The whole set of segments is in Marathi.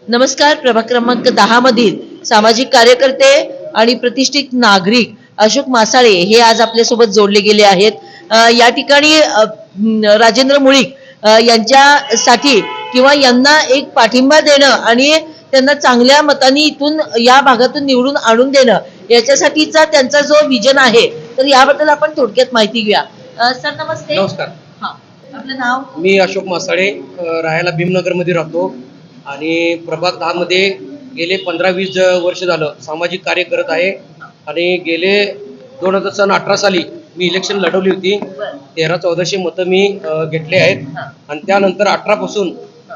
नमस्कार. प्रभाग क्रमांक 10 मधील सामाजिक कार्यकर्ते आणि प्रतिष्ठित नागरिक अशोक मासाळे हे आज आपल्यासोबत जोडले गेले आहेत. या ठिकाणी राजेंद्र मुळीक यांच्यासाठी किंवा यांना एक पाठिंबा देणं आणि त्यांना चांगल्या मतांनी इथून या भागातून निवडून आणून देणं याच्यासाठीचा त्यांचा जो विजन आहे, तर याबद्दल आपण थोडक्यात माहिती घेऊया. सर नमस्ते. नमस्कार. हा, आपलं नाव? मी अशोक मासाळे, राहायला भीमनगर मध्ये राहतो आणि प्रभाग 10 मध्ये गेले 15-20 वर्ष झालं सामाजिक कार्य करत आहे. आणि गेले 2018 साली मी इलेक्शन लढवली होती. 1300-1400 मतं मी घेतले आहेत आणि त्यानंतर 18 पासून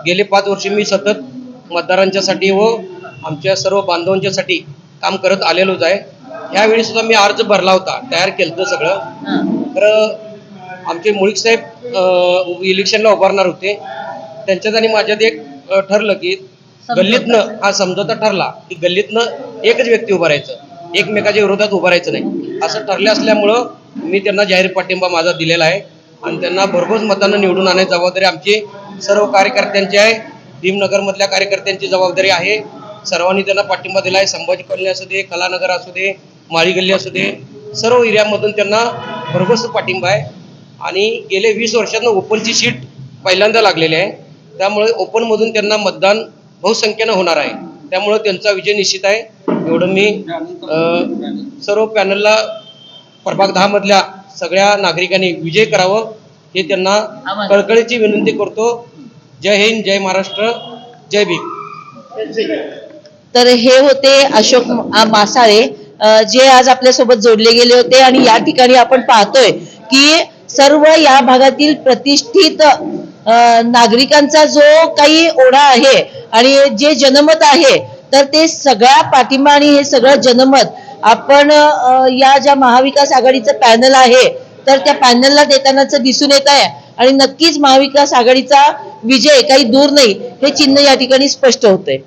गेले 5 वर्ष मी सतत मतदारांच्यासाठी व आमच्या सर्व बांधवांच्यासाठी काम करत आलेलोच आहे. यावेळी सुद्धा मी अर्ज भरला होता, तयार केलं सगळं. तर आमचे मुळीक साहेब इलेक्शनला उभारणार होते. त्यांच्यात आणि माझ्यात एक ठरलं की गल्लीतनं हा समझोता ठरला की गल्लीतनं एकच व्यक्ती उभारायचं, एकमेकाच्या विरोधात उभारायचं नाही असं ठरले असल्यामुळं मी त्यांना जाहीर पाठिंबा माझा दिलेला आहे आणि त्यांना भरघोस मतांना निवडून आणण्याची जबाबदारी आमची सर्व कार्यकर्त्यांची आहे. भीमनगरमधल्या कार्यकर्त्यांची जबाबदारी आहे. सर्वांनी त्यांना पाठिंबा दिला आहे. संभाजी कॉलनी असू दे, कलानगर असू दे, माळी गल्ली असू दे, सर्व एरियामधून त्यांना भरघोस पाठिंबा आहे. आणि गेले 20 वर्षांना ओपनची सीट पहिल्यांदा लागलेली आहे. त्यामुळे ओपनमधून त्यांना मतदान बहुसंख्येनं होणार आहे. त्यामुळे त्यांचा विजय निश्चित आहे. एवढं मी सर्व पॅनलला प्रभाग 10 मधल्या सगळ्या नागरिकांनी विजय करावं हे त्यांना कळकळीची विनंती करतो. जय हिंद, जय महाराष्ट्र, जय भीम. तर हे होते अशोक मासाळे, जे आज आपल्यासोबत जोडले गेले होते. आणि या ठिकाणी आपण पाहतोय की सर्व या भागातील प्रतिष्ठित नागरिकांचा जो काही ओढा आहे आणि जे जनमत आहे, तर ते सगळ्या पाठिंबा आणि हे सगळं जनमत आपण या ज्या महाविकास आघाडीचं पॅनल आहे, तर त्या पॅनलला देतानाच दिसून येत आहे. आणि नक्कीच महाविकास आघाडीचा विजय काही दूर नाही हे चिन्ह या ठिकाणी स्पष्ट होतंय.